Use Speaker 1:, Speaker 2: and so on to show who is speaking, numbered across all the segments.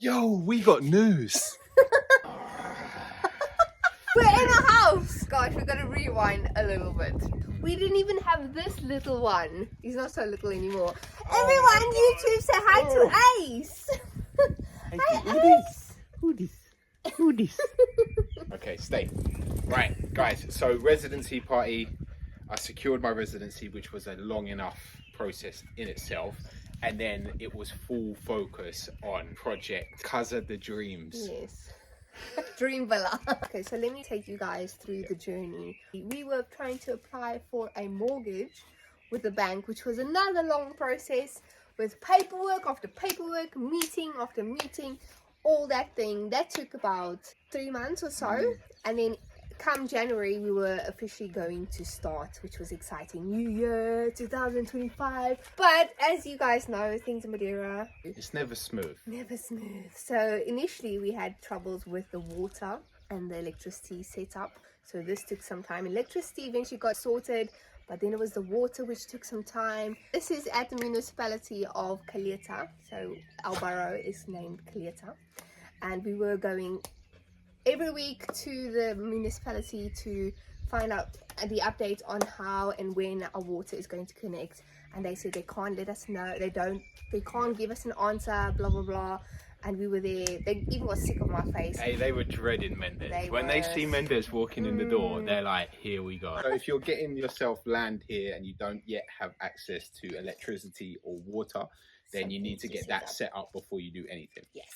Speaker 1: Yo, we got news.
Speaker 2: We're in a house! Gosh, we're gonna rewind a little bit. We didn't even have this little one. He's not so little anymore. Everyone, YouTube, say hi to Ace! Hi, Ace!
Speaker 1: Who this? Okay, stay. Right, guys, so residency party. I secured my residency, which was a long enough process in itself. And then it was full focus on project Casa de Dreams.
Speaker 2: Yes. Dream Villa. Okay, so let me take you guys through the journey. We were trying to apply for a mortgage with the bank, which was another long process with paperwork after paperwork, meeting after meeting, all that thing. That took about 3 months or so. And then come January, we were officially going to start, which was exciting. New Year 2025. But as you guys know, things in Madeira,
Speaker 1: It's never smooth.
Speaker 2: never smooth. So initially we had troubles with the water and the electricity setup. So this took some time. Electricity eventually got sorted, but then it was the water which took some time. This is at the municipality of Calheta. So our borough is named Calheta. And we were going every week to the municipality to find out the update on how and when our water is going to connect. And they said they can't let us know, they can't give us an answer, blah blah blah. And we were there. They even got sick of my face.
Speaker 1: Hey, they were dreading Mendes. When they see Mendes walking in the door, they're like, here we go. So if you're getting yourself land here and you don't yet have access to electricity or water, then you need to get that set up before you do anything.
Speaker 2: Yes.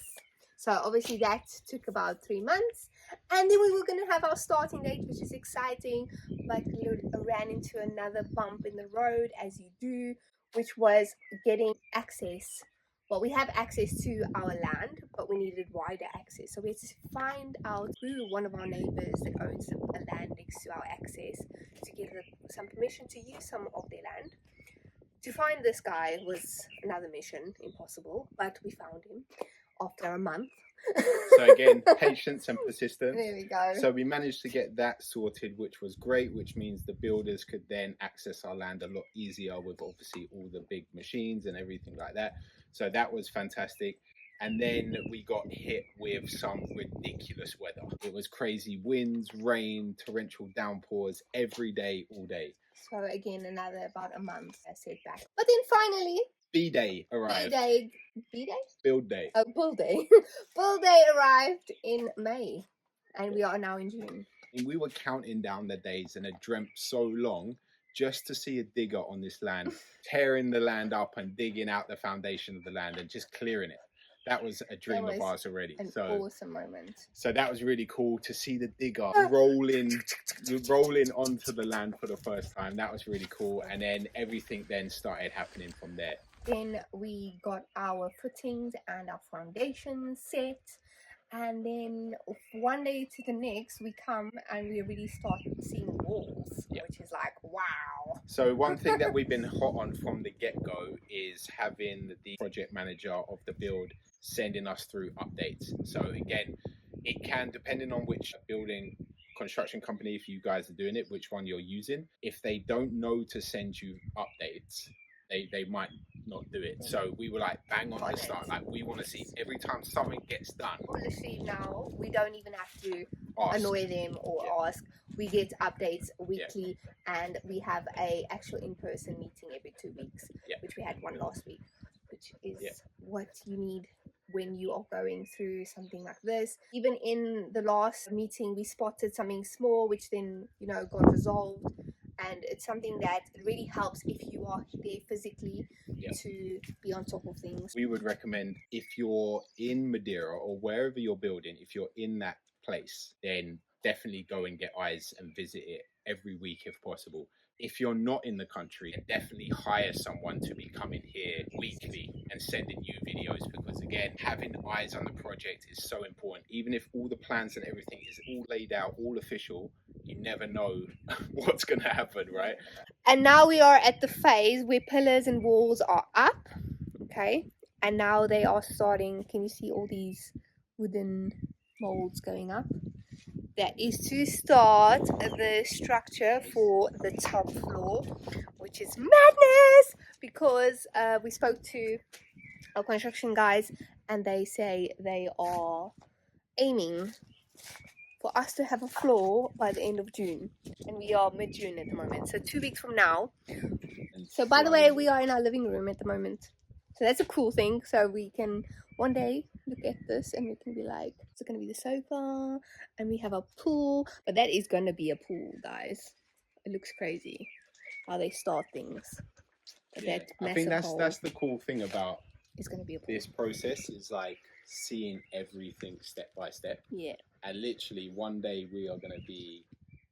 Speaker 2: So obviously that took about 3 months, and then we were going to have our starting date, which is exciting, but we ran into another bump in the road, as you do, which was getting access. Well, we have access to our land, but we needed wider access. So we had to find out through one of our neighbors that owns a land next to our access to get some permission to use some of their land. To find this guy was another mission, impossible, but we found him after a month.
Speaker 1: So again, patience and persistence.
Speaker 2: There we go.
Speaker 1: So we managed to get that sorted, which was great, which means the builders could then access our land a lot easier with obviously all the big machines and everything like that. So that was fantastic. And then we got hit with some ridiculous weather. It was crazy winds, rain, torrential downpours every day, all day.
Speaker 2: So again, another about a month setback. But then finally,
Speaker 1: B-Day arrived.
Speaker 2: B-Day?
Speaker 1: Build day.
Speaker 2: Oh, Bull Day. Bull Day arrived in May, and we are now in June.
Speaker 1: And we were counting down the days and had dreamt so long just to see a digger on this land, tearing the land up and digging out the foundation of the land and just clearing it. That was a dream of ours already.
Speaker 2: An awesome moment.
Speaker 1: So that was really cool to see the digger rolling onto the land for the first time. That was really cool. And then everything then started happening from there.
Speaker 2: Then we got our footings and our foundations set. And then one day to the next, we come and we really start seeing walls, which is like, wow.
Speaker 1: So one thing that we've been hot on from the get-go is having the project manager of the build sending us through updates. So again, it can, depending on which building construction company, if you guys are doing it, which one you're using, if they don't know to send you updates, they might not do it. So we were like bang on the start, like we want to see every time something gets done.
Speaker 2: Honestly, now we don't even have to
Speaker 1: Ask.
Speaker 2: annoy them or ask. We get updates weekly, and we have a actual in-person meeting every 2 weeks, which we had one last week, which is what you need when you are going through something like this. Even in the last meeting, we spotted something small, which then got resolved. And it's something that really helps if you are there physically to be on top of things.
Speaker 1: We would recommend, if you're in Madeira or wherever you're building, if you're in that place, then definitely go and get eyes and visit it every week if possible. If you're not in the country, definitely hire someone to be coming here weekly and sending you videos, because again, having eyes on the project is so important. Even if all the plans and everything is all laid out, all official, you never know what's going to happen, right?
Speaker 2: And now we are at the phase where pillars and walls are up, okay? And now they are starting, can you see all these wooden molds going up? That is to start the structure for the top floor, which is madness, because we spoke to our construction guys and they say they are aiming for us to have a floor by the end of June, and we are mid-June at the moment, so 2 weeks from now.
Speaker 1: And
Speaker 2: So by the way,
Speaker 1: flying.
Speaker 2: we are in our living room at the moment, so that's a cool thing. So we can one day look at this and we can be like, it's going to be the sofa, and we have a pool, but that is going to be a pool, guys. It looks crazy how they start things. But
Speaker 1: Yeah,
Speaker 2: that
Speaker 1: I think
Speaker 2: massive
Speaker 1: that's
Speaker 2: hole
Speaker 1: the cool thing about
Speaker 2: is going to be a pool.
Speaker 1: this process is like seeing everything step by step.
Speaker 2: Yeah.
Speaker 1: And literally one day we are going to be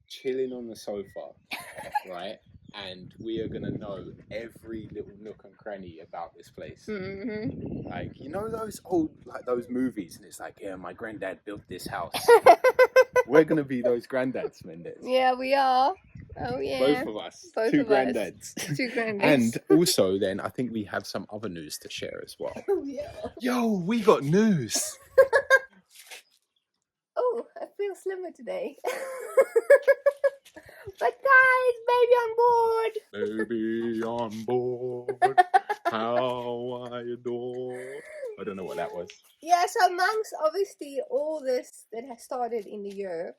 Speaker 1: chilling on the sofa, right? And we are going to know every little nook and cranny about this place.
Speaker 2: Mm-hmm.
Speaker 1: Like, you know those old, like those movies, and it's like, yeah, my granddad built this house. We're going to be those granddads, Mendes.
Speaker 2: Yeah, we are. Oh yeah.
Speaker 1: Both of us.
Speaker 2: Both
Speaker 1: Two
Speaker 2: of us.
Speaker 1: granddads.
Speaker 2: Two granddads.
Speaker 1: And also then, I think we have some other news to share as well.
Speaker 2: Oh yeah.
Speaker 1: Yo, we got news.
Speaker 2: Oh, I feel slimmer today. But guys, baby on board.
Speaker 1: Baby on board, how I adore. I don't know what that was.
Speaker 2: Yeah, so amongst obviously all this that has started in the year,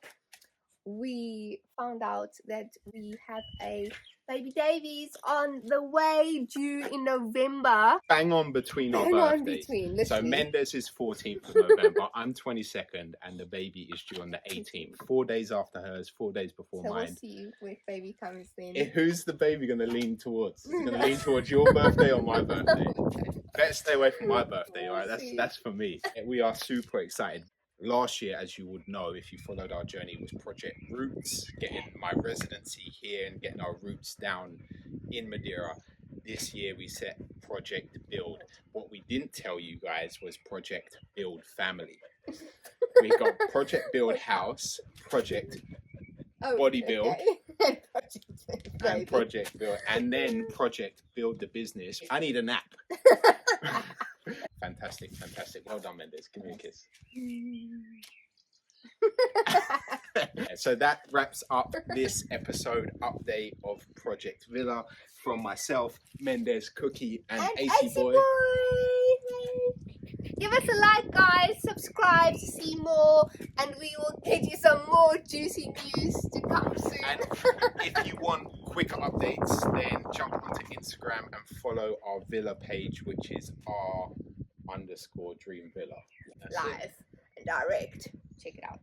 Speaker 2: we found out that we have a baby Davies on the way, due in November.
Speaker 1: Bang on between our
Speaker 2: Hang on
Speaker 1: birthdays.
Speaker 2: between,
Speaker 1: So
Speaker 2: literally.
Speaker 1: Mendes is 14th of November, I'm 22nd, and the baby is due on the 18th. 4 days after hers, 4 days before
Speaker 2: So we'll
Speaker 1: mine.
Speaker 2: see if baby comes then.
Speaker 1: Who's the baby going to lean towards? Is it going to lean towards your birthday or my birthday? Better stay away from my birthday, all right? That's for me. We are super excited. Last year, as you would know, if you followed our journey, was Project Roots, getting my residency here and getting our roots down in Madeira. This year we set Project Build. What we didn't tell you guys was Project Build Family. We got Project Build House, Project Body Build,
Speaker 2: Okay.
Speaker 1: and Project Build, and then Project Build the Business. I need a nap. Fantastic. Well done, Mendes. Give me a kiss. So that wraps up this episode update of Project Villa from myself, Mendes, Cookie, and AC Boy.
Speaker 2: Give us a like, guys. Subscribe to see more, and we will get you some more juicy news to come soon.
Speaker 1: And if you want quicker updates, then jump onto Instagram and follow our Villa page, which is r_dream villa.
Speaker 2: Live and direct. Check it out.